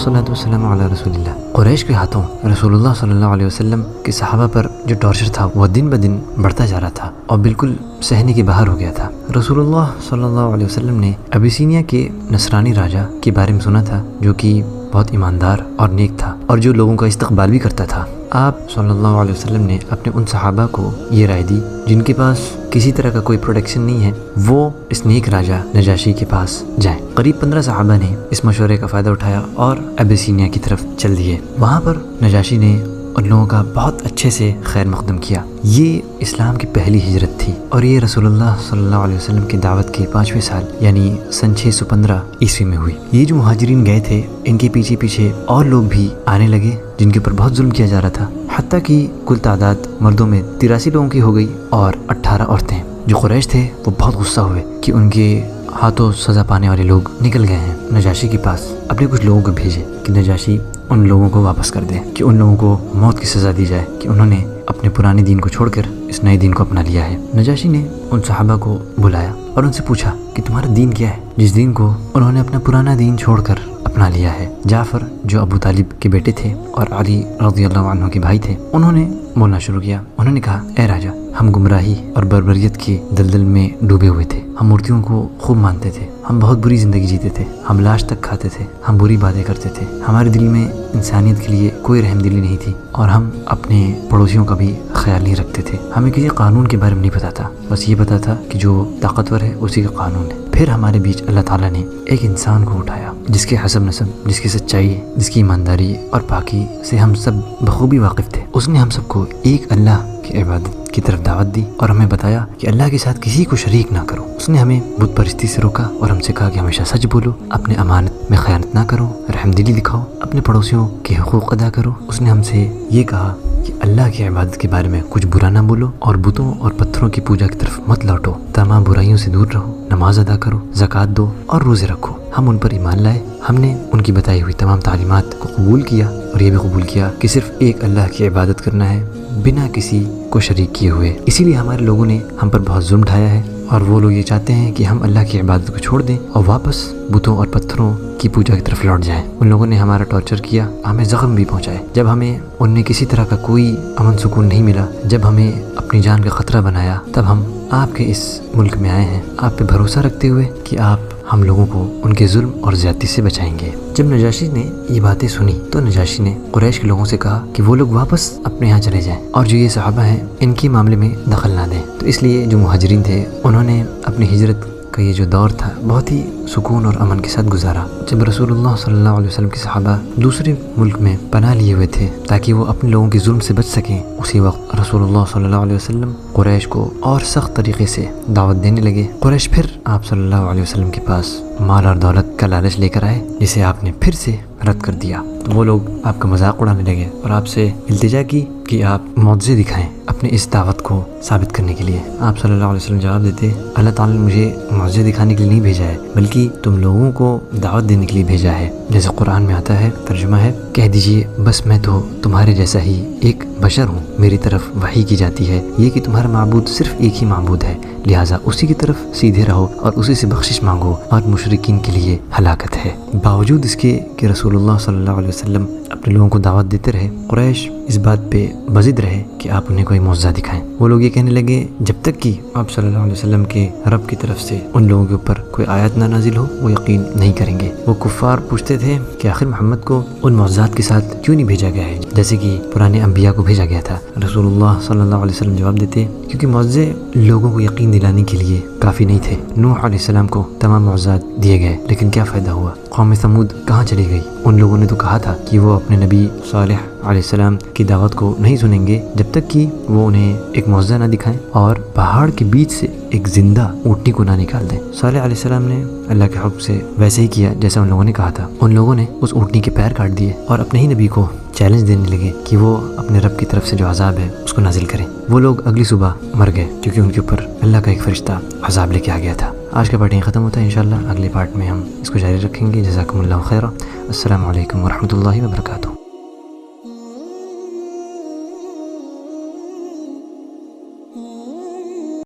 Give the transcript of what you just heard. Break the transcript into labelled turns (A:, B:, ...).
A: والصلاۃ والسلام علی رسول اللہ۔ قریش کے ہاتھوں رسول اللہ صلی اللہ علیہ وسلم کے صحابہ پر جو ٹارچر تھا وہ دن بدن بڑھتا جا رہا تھا اور بالکل سہنے کے باہر ہو گیا تھا۔ رسول اللہ صلی اللہ علیہ وسلم نے ابیسینیا کے نصرانی راجا کے بارے میں سنا تھا جو کہ بہت ایماندار اور نیک تھا اور جو لوگوں کا استقبال بھی کرتا تھا۔ آپ صلی اللہ علیہ وسلم نے اپنے ان صحابہ کو یہ رائے دی جن کے پاس کسی طرح کا کوئی پروٹیکشن نہیں ہے وہ اس نیک راجا نجاشی کے پاس جائیں۔ قریب 15 صحابہ نے اس مشورے کا فائدہ اٹھایا اور ابیسینیا کی طرف چل دیے۔ وہاں پر نجاشی نے ان لوگوں کا بہت اچھے سے خیر مقدم کیا۔ یہ اسلام کی پہلی ہجرت تھی اور یہ رسول اللہ صلی اللہ علیہ وسلم کی دعوت کے 5ویں سال یعنی سن 615 عیسوی میں ہوئی۔ یہ جو مہاجرین گئے تھے ان کے پیچھے پیچھے اور لوگ بھی آنے لگے جن کے اوپر بہت ظلم کیا جا رہا تھا، حتیٰ کہ کل تعداد مردوں میں 83 لوگوں کی ہو گئی اور 18 عورتیں۔ جو قریش تھے وہ بہت غصہ ہوئے کہ ان کے ہاتھوں سزا پانے والے لوگ نکل گئے ہیں۔ نجاشی کے پاس اپنے کچھ لوگوں کو بھیجے کہ نجاشی ان لوگوں کو واپس کر دے، کہ ان لوگوں کو موت کی سزا دی جائے کہ انہوں نے اپنے پرانے دین کو چھوڑ کر اس نئے دین کو اپنا لیا ہے۔ نجاشی نے ان صحابہ کو بلایا اور ان سے پوچھا کہ تمہارا دین کیا ہے، جس دین کو انہوں نے اپنا پرانا دین چھوڑ کر اپنا لیا ہے۔ جعفر جو ابو طالب کے بیٹے تھے اور علی رضی اللہ عنہ کے بھائی تھے، انہوں نے بولنا شروع کیا۔ انہوں نے کہا، اے راجا، ہم گمراہی اور بربریت کے دلدل میں ڈوبے ہوئے تھے، ہم مورتیوں کو خوب مانتے تھے، ہم بہت بری زندگی جیتے تھے، ہم لاش تک کھاتے تھے، ہم بری باتیں کرتے تھے، ہمارے دل میں انسانیت کے لیے کوئی رحم دلی نہیں تھی اور ہم اپنے پڑوسیوں کا بھی خیال نہیں رکھتے تھے، ہمیں کسی قانون کے بارے میں نہیں پتا تھا، بس یہ پتا تھا کہ جو طاقتور ہے اسی کا قانون ہے۔ پھر ہمارے بیچ اللہ تعالیٰ نے ایک انسان کو اٹھایا جس کے حسب نسب، جس کی سچائی، جس کی ایمانداری اور پاکی سے ہم سب بخوبی واقف تھے۔ اس نے ہم سب کو ایک اللہ کی عبادت کی طرف دعوت دی اور ہمیں بتایا کہ اللہ کے ساتھ کسی کو شریک نہ کرو۔ اس نے ہمیں بت پرستی سے روکا اور ہم سے کہا کہ ہمیشہ سچ بولو، اپنے امانت میں خیانت نہ کرو، رحم دلی دکھاؤ، اپنے پڑوسیوں کے حقوق ادا کرو۔ اس نے ہم سے یہ کہا کہ اللہ کی عبادت کے بارے میں کچھ برا نہ بولو اور بتوں اور پتھروں کی پوجا کی طرف مت لوٹو، تمام برائیوں سے دور رہو، نماز ادا کرو، زکوٰۃ دو اور روزے رکھو۔ ہم ان پر ایمان لائے، ہم نے ان کی بتائی ہوئی تمام تعلیمات کو قبول کیا اور یہ بھی قبول کیا کہ صرف ایک اللہ کی عبادت کرنا ہے بنا کسی کو شریک کیے ہوئے۔ اسی لیے ہمارے لوگوں نے ہم پر بہت ظلم ڈھایا ہے اور وہ لوگ یہ چاہتے ہیں کہ ہم اللہ کی عبادت کو چھوڑ دیں اور واپس بتوں اور پتھروں کی پوجا کی طرف لوٹ جائیں۔ ان لوگوں نے ہمارا ٹارچر کیا، ہمیں زخم بھی پہنچائے۔ جب ہمیں ان میں کسی طرح کا کوئی امن سکون نہیں ملا، جب ہمیں اپنی جان کا خطرہ بنایا، تب ہم آپ کے اس ملک میں آئے ہیں آپ پہ بھروسہ رکھتے ہوئے کہ آپ ہم لوگوں کو ان کے ظلم اور زیادتی سے بچائیں گے۔ جب نجاشی نے یہ باتیں سنی تو نجاشی نے قریش کے لوگوں سے کہا کہ وہ لوگ واپس اپنے یہاں چلے جائیں اور جو یہ صحابہ ہیں ان کے معاملے میں دخل نہ دیں۔ تو اس لیے جو مہاجرین تھے انہوں نے اپنی ہجرت کا یہ جو دور تھا بہت ہی سکون اور امن کے ساتھ گزارا۔ جب رسول اللہ صلی اللہ علیہ وسلم کے صحابہ دوسرے ملک میں پناہ لیے ہوئے تھے تاکہ وہ اپنے لوگوں کے ظلم سے بچ سکیں، اسی وقت رسول اللہ صلی اللہ علیہ وسلم قریش کو اور سخت طریقے سے دعوت دینے لگے۔ قریش پھر آپ صلی اللہ علیہ وسلم کے پاس مال اور دولت کا لالچ لے کر آئے جسے آپ نے پھر سے رد کر دیا۔ تو وہ لوگ آپ کا مذاق اڑانے لگے اور آپ سے التجا کی کہ آپ معجزے دکھائیں اپنے اس دعوت کو ثابت کرنے کے لیے۔ آپ صلی اللہ علیہ وسلم جواب دیتے، اللہ تعالیٰ نے مجھے معجزے دکھانے کے لیے نہیں بھیجا ہے بلکہ تم لوگوں کو دعوت دینے کے لیے بھیجا ہے۔ جیسے قرآن میں آتا ہے، ترجمہ ہے، کہہ دیجئے بس میں تو تمہارے جیسا ہی ایک بشر ہوں، میری طرف وحی کی جاتی ہے یہ کہ تمہارا معبود صرف ایک ہی معبود ہے، لہٰذا اسی کی طرف سیدھے رہو اور اسی سے بخشش مانگو اور مشرکین کے لیے ہلاکت ہے۔ باوجود اس کے کہ رسول اللہ صلی اللہ علیہ وسلم اپنے لوگوں کو دعوت دیتے رہے، قریش اس بات پہ بضد رہے کہ آپ انہیں کوئی معجزہ دکھائیں۔ وہ لوگ یہ کہنے لگے جب تک کہ آپ صلی اللہ علیہ وسلم کے رب کی طرف سے ان لوگوں کے اوپر کوئی آیت نہ نازل ہو وہ یقین نہیں کریں گے۔ وہ کفار پوچھتے تھے کہ آخر محمد کو ان معجزات کے ساتھ کیوں نہیں بھیجا گیا ہے جیسے کہ پرانے انبیاء کو بھیجا گیا تھا؟ رسول اللہ صلی اللہ علیہ وسلم جواب دیتے، کیونکہ معجزے لوگوں کو یقین دلانے کے لیے کافی نہیں تھے۔ نوح علیہ السلام کو تمام معجزات دیے گئے لیکن کیا فائدہ ہوا؟ قوم سمود کہاں چلی گئی؟ ان لوگوں نے تو کہا تھا کہ وہ اپنے نبی صالح علیہ السلام کی دعوت کو نہیں سنیں گے جب تک کہ وہ انہیں ایک معجزہ نہ دکھائیں اور پہاڑ کے بیچ سے ایک زندہ اونٹنی کو نہ نکال دیں۔ صالح علیہ السلام نے اللہ کے حکم سے ویسے ہی کیا جیسا ان لوگوں نے کہا تھا۔ ان لوگوں نے اس اونٹنی کے پیر کاٹ دیے اور اپنے ہی نبی کو چیلنج دینے لگے کہ وہ اپنے رب کی طرف سے جو عذاب ہے اس کو نازل کریں۔ وہ لوگ اگلی صبح مر گئے کیونکہ ان کے اوپر اللہ کا ایک فرشتہ عذاب لے کے آ گیا تھا۔ آج کا پارٹ یہیں ختم ہوتا ہے، انشاءاللہ اگلے پارٹ میں ہم اس کو جاری رکھیں گے۔ جزاکم اللہ خیرا۔ السلام علیکم ورحمۃ اللہ وبرکاتہ۔